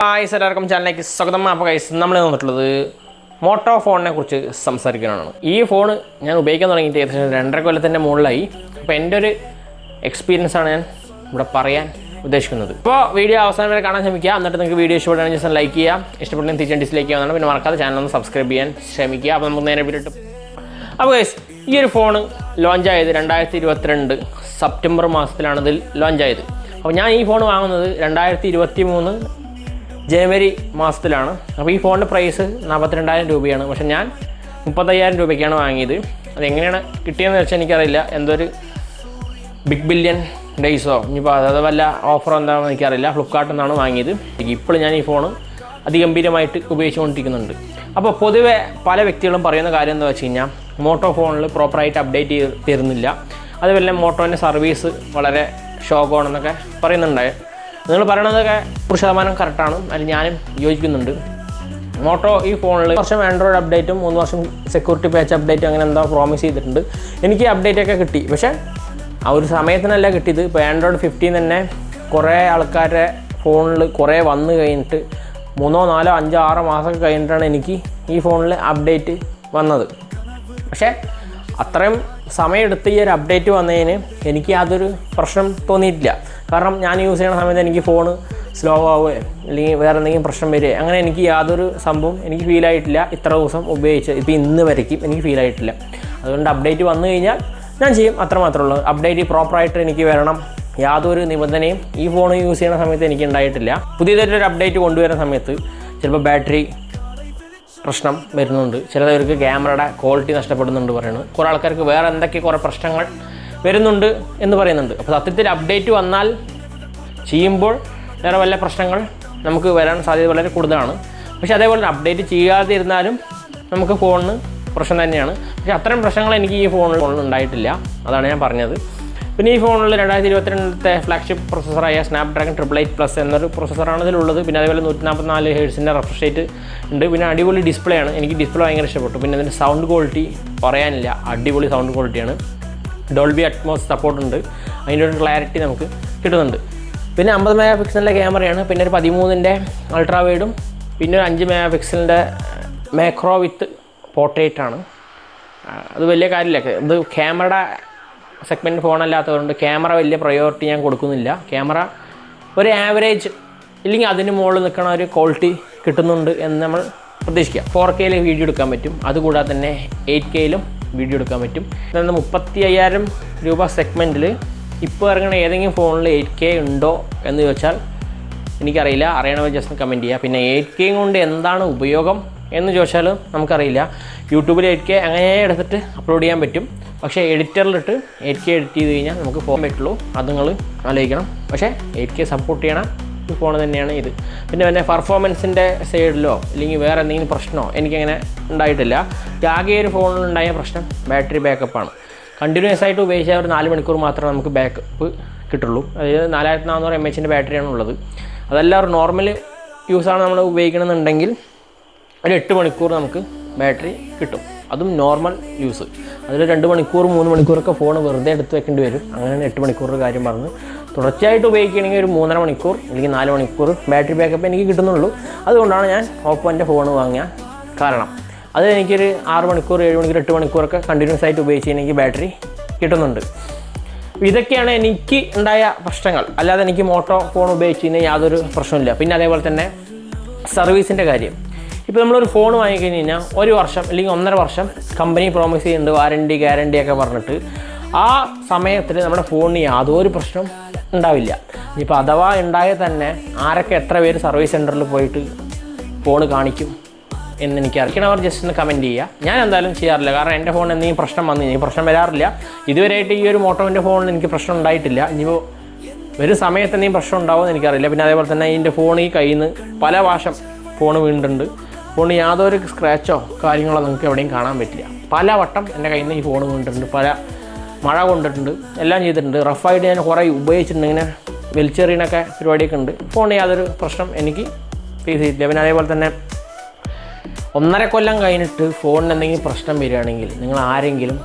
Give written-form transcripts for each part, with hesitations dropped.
Guys എല്ലാവർക്കും ചാനലിലേക്ക് സ്വാഗതം. അപ്പോൾ ഗൈസ് നമ്മൾ വന്നിട്ടുള്ളത് മോട്ടോ ഫോണിനെ കുറിച്ച് സംസാരിക്കാനാണ്. ഈ ഫോൺ ഞാൻ ഉപയോഗിക്കാൻ തുടങ്ങിയിട്ട് ഏകദേശം 2.5 കൊല്ലത്തിൻ്റെ മുകളിലായി. അപ്പോൾ എൻ്റെ ഒരു എക്സ്പീരിയൻസാണ് ഞാൻ ഇവിടെ പറയാൻ ഉദ്ദേശിക്കുന്നത്. ഇപ്പോൾ വീഡിയോ അവസാനം വരെ കാണാൻ ശ്രമിക്കുക. എന്നിട്ട് നിങ്ങൾക്ക് വീഡിയോ ഇഷ്ടപ്പെടുകയാണെങ്കിൽ ജസ്റ്റ് ലൈക്ക് ചെയ്യുക, ഇഷ്ടപ്പെടുന്ന തിരിച്ചും ഡിസ്ലൈക്ക് ചെയ്യാവുന്നതാണ്. പിന്നെ മറക്കാതെ ചാനൽ ഒന്ന് സബ്സ്ക്രൈബ് ചെയ്യാൻ ശ്രമിക്കുക. അപ്പോൾ നമുക്ക് നേരെ വീഡിയോ. അപ്പോൾ ഗൈസ് ഈ ഒരു ഫോൺ ലോഞ്ചായത് 2022 സെപ്റ്റംബർ മാസത്തിലാണ് ഇതിൽ ലോഞ്ചായത്. അപ്പോൾ ഞാൻ ഈ ഫോൺ വാങ്ങുന്നത് 2023 ജനുവരി മാസത്തിലാണ്. അപ്പോൾ ഈ ഫോണിൻ്റെ പ്രൈസ് 42,000 രൂപയാണ്. പക്ഷേ ഞാൻ 35,000 രൂപയ്ക്കാണ് വാങ്ങിയത്. അതെങ്ങനെയാണ് കിട്ടിയതെന്ന് വെച്ചാൽ എനിക്കറിയില്ല. എന്തൊരു ബിഗ് ബില്യൺ ഡേയ്സോ ഇനിയിപ്പോൾ അത് വല്ല ഓഫറോ എന്താണെന്ന് എനിക്കറിയില്ല. ഫ്ലിപ്കാർട്ടിൽ നിന്നാണ് വാങ്ങിയത്. ഇപ്പോൾ ഞാൻ ഈ ഫോൺ അതിഗംഭീരമായിട്ട് ഉപയോഗിച്ചുകൊണ്ടിരിക്കുന്നുണ്ട്. അപ്പോൾ പൊതുവെ പല വ്യക്തികളും പറയുന്ന കാര്യം എന്താ വെച്ച് കഴിഞ്ഞാൽ മോട്ടോ ഫോണിൽ പ്രോപ്പറായിട്ട് അപ്ഡേറ്റ് തരുന്നില്ല. അതുപോലെ മോട്ടോൻ്റെ സർവീസ് വളരെ ഷോക്കാണെന്നൊക്കെ പറയുന്നുണ്ടായി. നിങ്ങൾ പറയണതൊക്കെ 100% കറക്റ്റാണ്. അതിൽ ഞാനും യോജിക്കുന്നുണ്ട്. മോട്ടോ ഈ ഫോണിൽ വർഷം ആൻഡ്രോയിഡ് അപ്ഡേറ്റും 3 വർഷം സെക്യൂരിറ്റി പാച്ച് അപ്ഡേറ്റും അങ്ങനെ എന്താ പ്രോമിസ് ചെയ്തിട്ടുണ്ട്. എനിക്ക് അപ്ഡേറ്റൊക്കെ കിട്ടി. പക്ഷേ ആ ഒരു സമയത്തിനല്ല കിട്ടിയത്. ഇപ്പോൾ ആൻഡ്രോയിഡ് 15 തന്നെ കുറേ ആൾക്കാരുടെ ഫോണിൽ കുറേ വന്നു കഴിഞ്ഞിട്ട് 3, 4, 5, 6 മാസമൊക്കെ കഴിഞ്ഞിട്ടാണ് എനിക്ക് ഈ ഫോണിൽ അപ്ഡേറ്റ് വന്നത്. പക്ഷേ അത്രയും സമയമെടുത്ത് ഈ ഒരു അപ്ഡേറ്റ് വന്നതിന് എനിക്ക് യാതൊരു പ്രശ്നം തോന്നിയിട്ടില്ല. കാരണം ഞാൻ യൂസ് ചെയ്യുന്ന സമയത്ത് എനിക്ക് ഫോണ് സ്ലോ ആവുകയോ അല്ലെങ്കിൽ വേറെ എന്തെങ്കിലും പ്രശ്നം വരികയോ അങ്ങനെ എനിക്ക് യാതൊരു സംഭവം എനിക്ക് ഫീലായിട്ടില്ല. ഇത്ര ദിവസം ഉപയോഗിച്ച് ഇപ്പോൾ ഇന്ന് വരയ്ക്കും എനിക്ക് ഫീലായിട്ടില്ല. അതുകൊണ്ട് അപ്ഡേറ്റ് വന്നു കഴിഞ്ഞാൽ ഞാൻ ചെയ്യും, അത്രമാത്രമേ ഉള്ളൂ. അപ്ഡേറ്റ് പ്രോപ്പറായിട്ട് എനിക്ക് വരണം, യാതൊരു നിബന്ധനയും ഈ ഫോൺ യൂസ് ചെയ്യുന്ന സമയത്ത് എനിക്ക് ഉണ്ടായിട്ടില്ല. പുതിയതായിട്ടൊരു അപ്ഡേറ്റ് കൊണ്ടുവരുന്ന സമയത്ത് ചിലപ്പോൾ ബാറ്ററി പ്രശ്നം വരുന്നുണ്ട്, ചിലവർക്ക് ക്യാമറയുടെ ക്വാളിറ്റി നഷ്ടപ്പെടുന്നുണ്ട് പറയുന്നത്, കുറേ ആൾക്കാർക്ക് വേറെ എന്തൊക്കെ കുറേ പ്രശ്നങ്ങൾ വരുന്നുണ്ട് എന്ന് പറയുന്നുണ്ട്. അപ്പോൾ സത്യത്തിൽ അപ്ഡേറ്റ് വന്നാൽ ചെയ്യുമ്പോൾ വേറെ വല്ല പ്രശ്നങ്ങൾ നമുക്ക് വരാൻ സാധ്യത വളരെ കൂടുതലാണ്. പക്ഷേ അതേപോലെ അപ്ഡേറ്റ് ചെയ്യാതെ ഇരുന്നാലും നമുക്ക് ഫോണിന് പ്രശ്നം തന്നെയാണ്. പക്ഷേ അത്തരം പ്രശ്നങ്ങൾ എനിക്ക് ഈ ഫോണിൽ ഉണ്ടായിട്ടില്ല. അതാണ് ഞാൻ പറഞ്ഞത്. പിന്നെ ഈ ഫോണിൽ 2022 ഫ്ലാഗ്ഷിപ്പ് പ്രൊസസ്സറായ സ്നാപ്ഡ്രാഗൺ 888+ എന്നൊരു പ്രൊസസ്സറാണ് ഇതിലുള്ളത്. പിന്നെ അതേപോലെ 144 ഹെർട്സിൻ്റെ റിഫ്രഷ് റേറ്റ് ഉണ്ട്. പിന്നെ അടിപൊളി ഡിസ്പ്ലേ ആണ്. എനിക്ക് ഡിസ്പ്ലേ ഭയങ്കര ഇഷ്ടപ്പെട്ടു. പിന്നെ അതിൻ്റെ സൗണ്ട് ക്വാളിറ്റി പറയാനില്ല, അടിപൊളി സൗണ്ട് ക്വാളിറ്റിയാണ്. ഡോൾബി അറ്റ്മോസ് സപ്പോർട്ട് ഉണ്ട്. അതിൻ്റെ ഒരു ക്ലാരിറ്റി നമുക്ക് കിട്ടുന്നുണ്ട്. പിന്നെ 50 മെഗാ പിക്സലിൻ്റെ ക്യാമറയാണ്. പിന്നെ ഒരു 13-ൻ്റെ അൾട്രാ വൈഡും പിന്നെ ഒരു 5 മെഗാ പിക്സലിൻ്റെ മാക്രോ വിത്ത് പോർട്രേറ്റാണ്. അത് വലിയ കാര്യമില്ല. ഇത് ക്യാമറയുടെ സെഗ്മെൻറ്റ് ഫോണല്ലാത്തതുകൊണ്ട് ക്യാമറ വലിയ പ്രയോറിറ്റി ഞാൻ കൊടുക്കുന്നില്ല. ക്യാമറ ഒരു ആവറേജ് ഇല്ലെങ്കിൽ അതിന് മുകളിൽ നിൽക്കണ ഒരു ക്വാളിറ്റി കിട്ടുന്നുണ്ട് എന്ന് നമ്മൾ പ്രതീക്ഷിക്കാം. 4K വീഡിയോ എടുക്കാൻ പറ്റും. അതുകൂടാതെ തന്നെ 8K വീഡിയോ എടുക്കാൻ പറ്റും. എന്നാൽ 35,000 രൂപ സെഗ്മെൻറ്റിൽ ഇപ്പോൾ ഇറങ്ങുന്ന ഏതെങ്കിലും ഫോണിൽ 8K ഉണ്ടോ എന്ന് ചോദിച്ചാൽ എനിക്കറിയില്ല. അറിയണവർ ജസ്റ്റ് കമൻറ്റ് ചെയ്യുക. പിന്നെ 8K കൊണ്ട് എന്താണ് ഉപയോഗം എന്ന് ചോദിച്ചാൽ നമുക്കറിയില്ല. യൂട്യൂബിൽ 8K അങ്ങനെ എടുത്തിട്ട് അപ്ലോഡ് ചെയ്യാൻ പറ്റും. പക്ഷേ എഡിറ്ററിലിട്ട് 8K എഡിറ്റ് ചെയ്ത് കഴിഞ്ഞാൽ നമുക്ക് പോകാൻ പറ്റുള്ളൂ. അത് നിങ്ങൾ ആലോചിക്കണം. പക്ഷേ 8K സപ്പോർട്ട് ചെയ്യണ ഈ ഫോൺ തന്നെയാണ് ഇത്. പിന്നെ എൻ്റെ പെർഫോമൻസിൻ്റെ സൈഡിലോ അല്ലെങ്കിൽ വേറെ എന്തെങ്കിലും പ്രശ്നമോ എനിക്കങ്ങനെ ഉണ്ടായിട്ടില്ല. ആകെ ഒരു ഫോണിലുണ്ടായ പ്രശ്നം ബാറ്ററി ബാക്കപ്പാണ്. കണ്ടിന്യൂസ് ആയിട്ട് ഉപയോഗിച്ചാൽ ഒരു 4 മണിക്കൂർ മാത്രമേ നമുക്ക് ബാക്കപ്പ് കിട്ടുള്ളൂ. അതായത് 4400 mAh ബാറ്ററിയാണ് ഉള്ളത്. അതെല്ലാം ഒരു നോർമൽ യൂസാണ് നമ്മൾ ഉപയോഗിക്കണമെന്നുണ്ടെങ്കിൽ ഒരു 8 മണിക്കൂർ നമുക്ക് ബാറ്ററി കിട്ടും. അതും നോർമൽ യൂസ്. അതിൽ 2 മണിക്കൂർ 3 മണിക്കൂറൊക്കെ ഫോൺ വെറുതെ എടുത്ത് വെക്കേണ്ടി വരും. അങ്ങനെയാണ് 8 മണിക്കൂറിൻ്റെ കാര്യം പറഞ്ഞ്. തുടർച്ചയായിട്ട് ഉപയോഗിക്കുകയാണെങ്കിൽ ഒരു 3.5 മണിക്കൂർ അല്ലെങ്കിൽ 4 മണിക്കൂർ ബാറ്ററി ബാക്കപ്പ് എനിക്ക് കിട്ടുന്നുള്ളൂ. അതുകൊണ്ടാണ് ഞാൻ ഓപ്പോൻ്റെ ഫോൺ വാങ്ങിയ കാരണം. അത് എനിക്കൊരു 6 മണിക്കൂർ 7 മണിക്കൂർ 8 മണിക്കൂറൊക്കെ കണ്ടിന്യൂസ് ആയിട്ട് ഉപയോഗിച്ച് എനിക്ക് ബാറ്ററി കിട്ടുന്നുണ്ട്. ഇതൊക്കെയാണ് എനിക്ക് ഉണ്ടായ പ്രശ്നങ്ങൾ. അല്ലാതെ എനിക്ക് മോട്ടോ ഫോൺ ഉപയോഗിച്ച് കഴിഞ്ഞാൽ യാതൊരു പ്രശ്നമില്ല. പിന്നെ അതേപോലെ തന്നെ സർവീസിൻ്റെ കാര്യം. ഇപ്പോൾ നമ്മളൊരു ഫോൺ വാങ്ങിക്കഴിഞ്ഞ് കഴിഞ്ഞാൽ 1 വർഷം അല്ലെങ്കിൽ 1.5 വർഷം കമ്പനി പ്രോമിസ് ചെയ്യുന്നുണ്ട്, വാറണ്ടി ഗ്യാരണ്ടി ഒക്കെ പറഞ്ഞിട്ട്. ആ സമയത്തിൽ നമ്മുടെ ഫോണിന് യാതൊരു പ്രശ്നം ഉണ്ടാവില്ല. ഇനിയിപ്പോൾ അഥവാ ഉണ്ടായാൽ തന്നെ ആരൊക്കെ എത്ര പേര് സർവീസ് സെൻറ്ററിൽ പോയിട്ട് ഫോൺ കാണിക്കും എന്ന് എനിക്കറിയാം. അവർ ജസ്റ്റ് ഒന്ന് കമൻറ്റ് ചെയ്യുക. ഞാൻ എന്തായാലും ചെയ്യാറില്ല. കാരണം എൻ്റെ ഫോൺ എന്തെങ്കിലും പ്രശ്നം വന്നു കഴിഞ്ഞാൽ പ്രശ്നം വരാറില്ല. ഇതുവരെയായിട്ട് ഈ ഒരു മോട്ടോൻ്റെ ഫോണിൽ എനിക്ക് പ്രശ്നം ഉണ്ടായിട്ടില്ല. ഇനിയിപ്പോൾ ഒരു സമയത്ത് എന്തെങ്കിലും പ്രശ്നം ഉണ്ടാവുമെന്ന് എനിക്കറിയില്ല. പിന്നെ അതേപോലെ തന്നെ ഇതിൻ്റെ ഫോൺ ഈ കയ്യിൽ നിന്ന് പല പ്രാവശ്യം ഫോൺ വീണിട്ടുണ്ട്. ഫോണിന് യാതൊരു സ്ക്രാച്ചോ കാര്യങ്ങളോ നിങ്ങൾക്ക് എവിടെയും കാണാൻ പറ്റില്ല. പല വട്ടം എൻ്റെ കയ്യിൽ നിന്ന് ഈ ഫോൺ വീണിട്ടുണ്ട്, പല മഴ കൊണ്ടിട്ടുണ്ട്, എല്ലാം ചെയ്തിട്ടുണ്ട്. റഫായിട്ട് ഞാൻ കുറേ ഉപയോഗിച്ചിട്ടുണ്ട്. ഇങ്ങനെ വലിച്ചെറിയണൊക്കെ പരിപാടിയൊക്കെ ഉണ്ട്. ഫോണിന് യാതൊരു പ്രശ്നം എനിക്ക് ഫേസ് ചെയ്തിട്ടില്ല. പിന്നെ അതേപോലെ തന്നെ 1.5 കൊല്ലം കഴിഞ്ഞിട്ട് ഫോണിന് എന്തെങ്കിലും പ്രശ്നം വരികയാണെങ്കിൽ നിങ്ങൾ ആരെങ്കിലും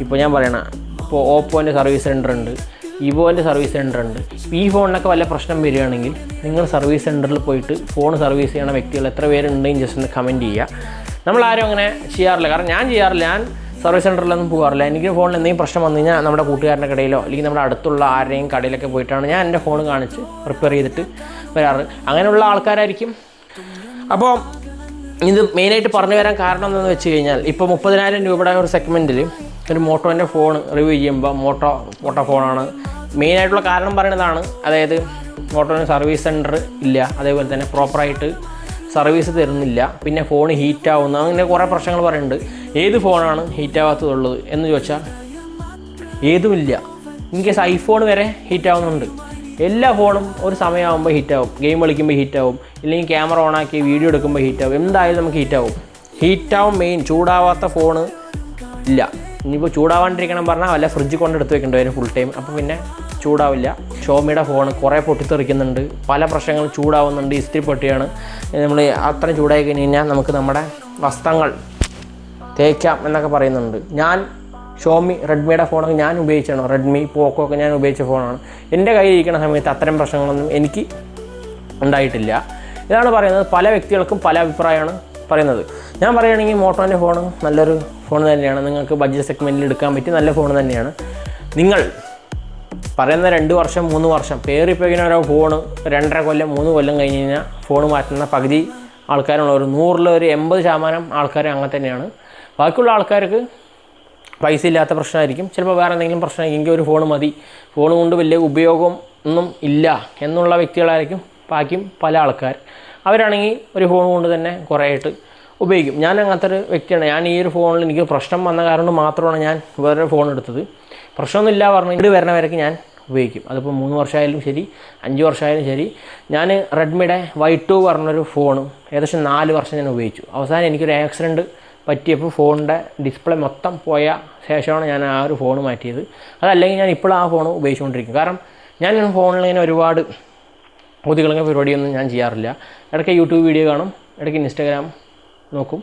ഇപ്പോൾ ഞാൻ പറയണ ഇപ്പോൾ ഓപ്പോൻ്റെ സർവീസ് സെൻ്റർ ഉണ്ട്, വിവോൻ്റെ സർവീസ് സെൻ്റർ ഉണ്ട്. ഈ ഫോണിനൊക്കെ വല്ല പ്രശ്നം വരികയാണെങ്കിൽ നിങ്ങൾ സർവീസ് സെൻറ്ററിൽ പോയിട്ട് ഫോൺ സർവീസ് ചെയ്യണ വ്യക്തികൾ എത്ര പേരുണ്ടെങ്കിൽ ജസ്റ്റ് ഒന്ന് കമൻറ്റ് ചെയ്യുക. നമ്മളാരും അങ്ങനെ ചെയ്യാറില്ല, കാരണം ഞാൻ ചെയ്യാറില്ല. ഞാൻ സർവീസ് സെൻറ്ററിലൊന്നും പോകാറില്ല. എനിക്ക് ഫോണിൽ എന്തെങ്കിലും പ്രശ്നം വന്നു കഴിഞ്ഞാൽ നമ്മുടെ കൂട്ടുകാരുടെ കടയിലോ അല്ലെങ്കിൽ നമ്മുടെ അടുത്തുള്ള ആരുടെയും കടയിലൊക്കെ പോയിട്ടാണ് ഞാൻ എൻ്റെ ഫോൺ കാണിച്ച് റിപ്പയർ ചെയ്തിട്ട് വരാറ്. അങ്ങനെയുള്ള ആൾക്കാരായിരിക്കും. അപ്പോൾ ഇത് മെയിനായിട്ട് പറഞ്ഞു വരാൻ കാരണം എന്താണെന്ന് വെച്ച് കഴിഞ്ഞാൽ, ഇപ്പോൾ 30,000 രൂപയുടെ ഒരു സെഗ്മെൻറ്റിൽ ഒരു മോട്ടോൻ്റെ ഫോൺ റിവ്യൂ ചെയ്യുമ്പോൾ മോട്ടോ ഫോണാണ് മെയിനായിട്ടുള്ള കാരണം പറയുന്നതാണ്. അതായത് മോട്ടോന് സർവീസ് സെൻറ്റർ ഇല്ല, അതേപോലെ തന്നെ പ്രോപ്പറായിട്ട് സർവീസ് തരുന്നില്ല, പിന്നെ ഫോൺ ഹീറ്റാവുന്ന, അങ്ങനെ കുറേ പ്രശ്നങ്ങൾ പറയുന്നുണ്ട്. ഏത് ഫോണാണ് ഹീറ്റാവാത്തതുള്ളത് എന്ന് ചോദിച്ചാൽ ഏതുമില്ല. ഇൻ കേസ് ഐഫോൺ വരെ ഹീറ്റാവുന്നുണ്ട്. എല്ലാ ഫോണും ഒരു സമയമാകുമ്പോൾ ഹീറ്റാവും. ഗെയിം കളിക്കുമ്പോൾ ഹീറ്റാവും, ഇല്ലെങ്കിൽ ക്യാമറ ഓണാക്കി വീഡിയോ എടുക്കുമ്പോൾ ഹീറ്റാവും. എന്തായാലും നമുക്ക് ഹീറ്റാവും. മെയിൻ ചൂടാവാത്ത ഫോണ് ഇല്ല. ഇനിയിപ്പോൾ ചൂടാവാണ്ടിരിക്കണം പറഞ്ഞാൽ വല്ല ഫ്രിഡ്ജ് കൊണ്ട് എടുത്ത് വെക്കേണ്ടി വരും ഫുൾ ടൈം, അപ്പോൾ പിന്നെ ചൂടാവില്ല. ഷോമിയുടെ ഫോൺ കുറേ പൊട്ടിത്തെറിക്കുന്നുണ്ട്, പല പ്രശ്നങ്ങളും ചൂടാവുന്നുണ്ട്. ഇസ്തിരി പൊട്ടിയാണ്. നമ്മൾ അത്രയും ചൂടായി കഴിഞ്ഞ് കഴിഞ്ഞാൽ നമുക്ക് നമ്മുടെ വസ്ത്രങ്ങൾ തേക്കാം എന്നൊക്കെ പറയുന്നുണ്ട്. ഞാൻ ഷോമി റെഡ്മിയുടെ ഫോണൊക്കെ ഞാൻ ഉപയോഗിച്ചാണ്. റെഡ്മി പോക്കോ ഒക്കെ ഞാൻ ഉപയോഗിച്ച ഫോണാണ്. എൻ്റെ കയ്യിലിരിക്കുന്ന സമയത്ത് അത്തരം പ്രശ്നങ്ങളൊന്നും എനിക്ക് ഉണ്ടായിട്ടില്ല. ഇതാണ് പറയുന്നത്. പല വ്യക്തികൾക്കും പല അഭിപ്രായമാണ് പറയുന്നത്. ഞാൻ പറയുകയാണെങ്കിൽ മോട്ടോൻ്റെ ഫോൺ നല്ലൊരു ഫോൺ തന്നെയാണ്. നിങ്ങൾക്ക് ബഡ്ജറ്റ് സെഗ്മെൻറ്റിൽ എടുക്കാൻ പറ്റിയ നല്ല ഫോൺ തന്നെയാണ്. നിങ്ങൾ പറയുന്ന 2 വർഷം 3 വർഷം പേറിപ്പോയിങ്ങനെ ഓരോ ഫോണ് 2.5 കൊല്ലം 3 കൊല്ലം കഴിഞ്ഞ് കഴിഞ്ഞാൽ ഫോൺ മാറ്റുന്ന പകുതി ആൾക്കാരുള്ള ഒരു 100-ൽ ഒരു 80% ആൾക്കാർ അങ്ങനെ തന്നെയാണ്. ബാക്കിയുള്ള ആൾക്കാർക്ക് പൈസ ഇല്ലാത്ത പ്രശ്നമായിരിക്കും, ചിലപ്പോൾ വേറെ എന്തെങ്കിലും പ്രശ്നമായിരിക്കും. ഒരു ഫോൺ മതി, ഫോൺ കൊണ്ട് വലിയ ഉപയോഗം ഒന്നും ഇല്ല എന്നുള്ള വ്യക്തികളായിരിക്കും ബാക്കിയും പല ആൾക്കാർ. അവരാണെങ്കിൽ ഒരു ഫോൺ കൊണ്ട് തന്നെ കുറേ ആയിട്ട് ഉപയോഗിക്കും. ഞാൻ അങ്ങനത്തെ ഒരു വ്യക്തിയാണ്. ഞാൻ ഈ ഒരു ഫോണിൽ എനിക്ക് പ്രശ്നം വന്ന കാരണം മാത്രമാണ് ഞാൻ വേറൊരു ഫോൺ എടുത്തത്. പ്രശ്നമൊന്നുമില്ല പറഞ്ഞ് ഇത് വരണവരൊക്കെ ഞാൻ ഉപയോഗിക്കും. അതിപ്പോൾ 3 വർഷമായാലും ശരി, 5 വർഷമായാലും ശരി. ഞാൻ റെഡ്മിയുടെ Y2 പറഞ്ഞൊരു ഫോൺ ഏകദേശം 4 വർഷം ഞാൻ ഉപയോഗിച്ചു. അവസാനം എനിക്കൊരു ആക്സിഡൻറ്റ് പറ്റിയപ്പോൾ ഫോണിൻ്റെ ഡിസ്പ്ലേ മൊത്തം പോയ ശേഷമാണ് ഞാൻ ആ ഒരു ഫോൺ മാറ്റിയത്. അതല്ലെങ്കിൽ ഞാൻ ഇപ്പോഴും ആ ഫോൺ ഉപയോഗിച്ചുകൊണ്ടിരിക്കും. കാരണം ഞാൻ ഫോണിൽ ഇങ്ങനെ ഒരുപാട് ഒതുകളങ്ങ പരിപാടിയൊന്നും ഞാൻ ചെയ്യാറില്ല. ഇടയ്ക്ക് യൂട്യൂബ് വീഡിയോ കാണും, ഇടയ്ക്ക് ഇൻസ്റ്റാഗ്രാം നോക്കും,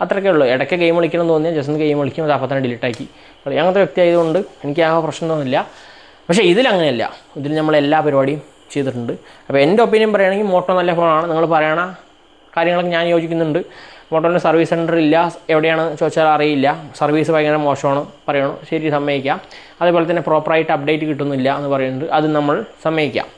അത്രയൊക്കെ ഉള്ളൂ. ഇടയ്ക്ക് ഗെയിം കളിക്കണം തോന്നിയാൽ ജസ്റ്റ് ഗെയിം കളിക്കും, അത് അപ്പം തന്നെ ഡിലീറ്റാക്കി. അങ്ങനത്തെ വ്യക്തി ആയതുകൊണ്ട് എനിക്ക് ആ പ്രശ്നമൊന്നുമില്ല. പക്ഷേ ഇതിലങ്ങനെയല്ല. ഇതിൽ നമ്മൾ എല്ലാ പരിപാടിയും ചെയ്തിട്ടുണ്ട്. അപ്പോൾ എൻ്റെ ഒപ്പീനിയൻ പറയുകയാണെങ്കിൽ മോട്ടോ നല്ല ഫോണാണ്. നിങ്ങൾ പറയണ കാര്യങ്ങളൊക്കെ ഞാൻ യോജിക്കുന്നുണ്ട്. മോട്ടോൻ്റെ സർവീസ് സെൻറ്റർ ഇല്ല, എവിടെയാണ് ചോദിച്ചാൽ അറിയില്ല. സർവീസ് ഭയങ്കര മോശമാണ് പറയണു, ശരി സമ്മതിക്കാം. അതേപോലെ തന്നെ പ്രോപ്പറായിട്ട് അപ്ഡേറ്റ് കിട്ടുന്നില്ല എന്ന് പറയുന്നുണ്ട്, അത് നമ്മൾ സമ്മതിക്കാം.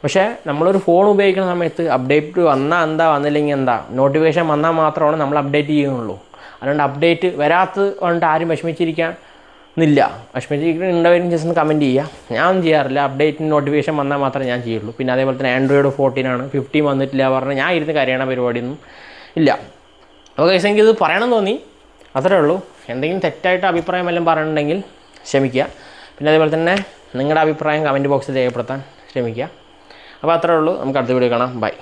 പക്ഷേ നമ്മളൊരു ഫോൺ ഉപയോഗിക്കുന്ന സമയത്ത് അപ്ഡേറ്റ് വന്നാൽ എന്താ, വന്നില്ലെങ്കിൽ എന്താ, നോട്ടിഫിക്കേഷൻ വന്നാൽ മാത്രമാണ് നമ്മൾ അപ്ഡേറ്റ് ചെയ്യുന്നുള്ളൂ. അതുകൊണ്ട് അപ്ഡേറ്റ് വരാത്തത് കൊണ്ട് ആരും വിഷമിച്ചിരിക്കാനില്ല. വിഷമിച്ചിരിക്കുന്നുണ്ടവരും ജസ്റ്റ് ഒന്ന് കമൻറ്റ് ചെയ്യുക. ഞാൻ ചെയ്യാറില്ല. അപ്ഡേറ്റിന് നോട്ടിഫിക്കേഷൻ വന്നാൽ മാത്രമേ ഞാൻ ചെയ്യുള്ളൂ. പിന്നെ അതേപോലെ തന്നെ ആൻഡ്രോയിഡ് 14 15 വന്നിട്ടില്ല പറഞ്ഞാൽ ഞാൻ ഇരുന്ന് കരയണ പരിപാടിയൊന്നും ഇല്ല. അപ്പോൾ ഗൈസ് എനിക്കിത് പറയണം തോന്നി, അത്രേ ഉള്ളൂ. എന്തെങ്കിലും തെറ്റായിട്ട് അഭിപ്രായം വല്ലതും പറയണമെങ്കിൽ ക്ഷമിക്കുക. പിന്നെ അതേപോലെ തന്നെ നിങ്ങളുടെ അഭിപ്രായം കമൻറ്റ് ബോക്സിൽ രേഖപ്പെടുത്താൻ ശ്രമിക്കുക. അപ്പോൾ അത്രേ ഉള്ളൂ. നമുക്ക് അടുത്ത വീഡിയോ കാണാം. ബൈ.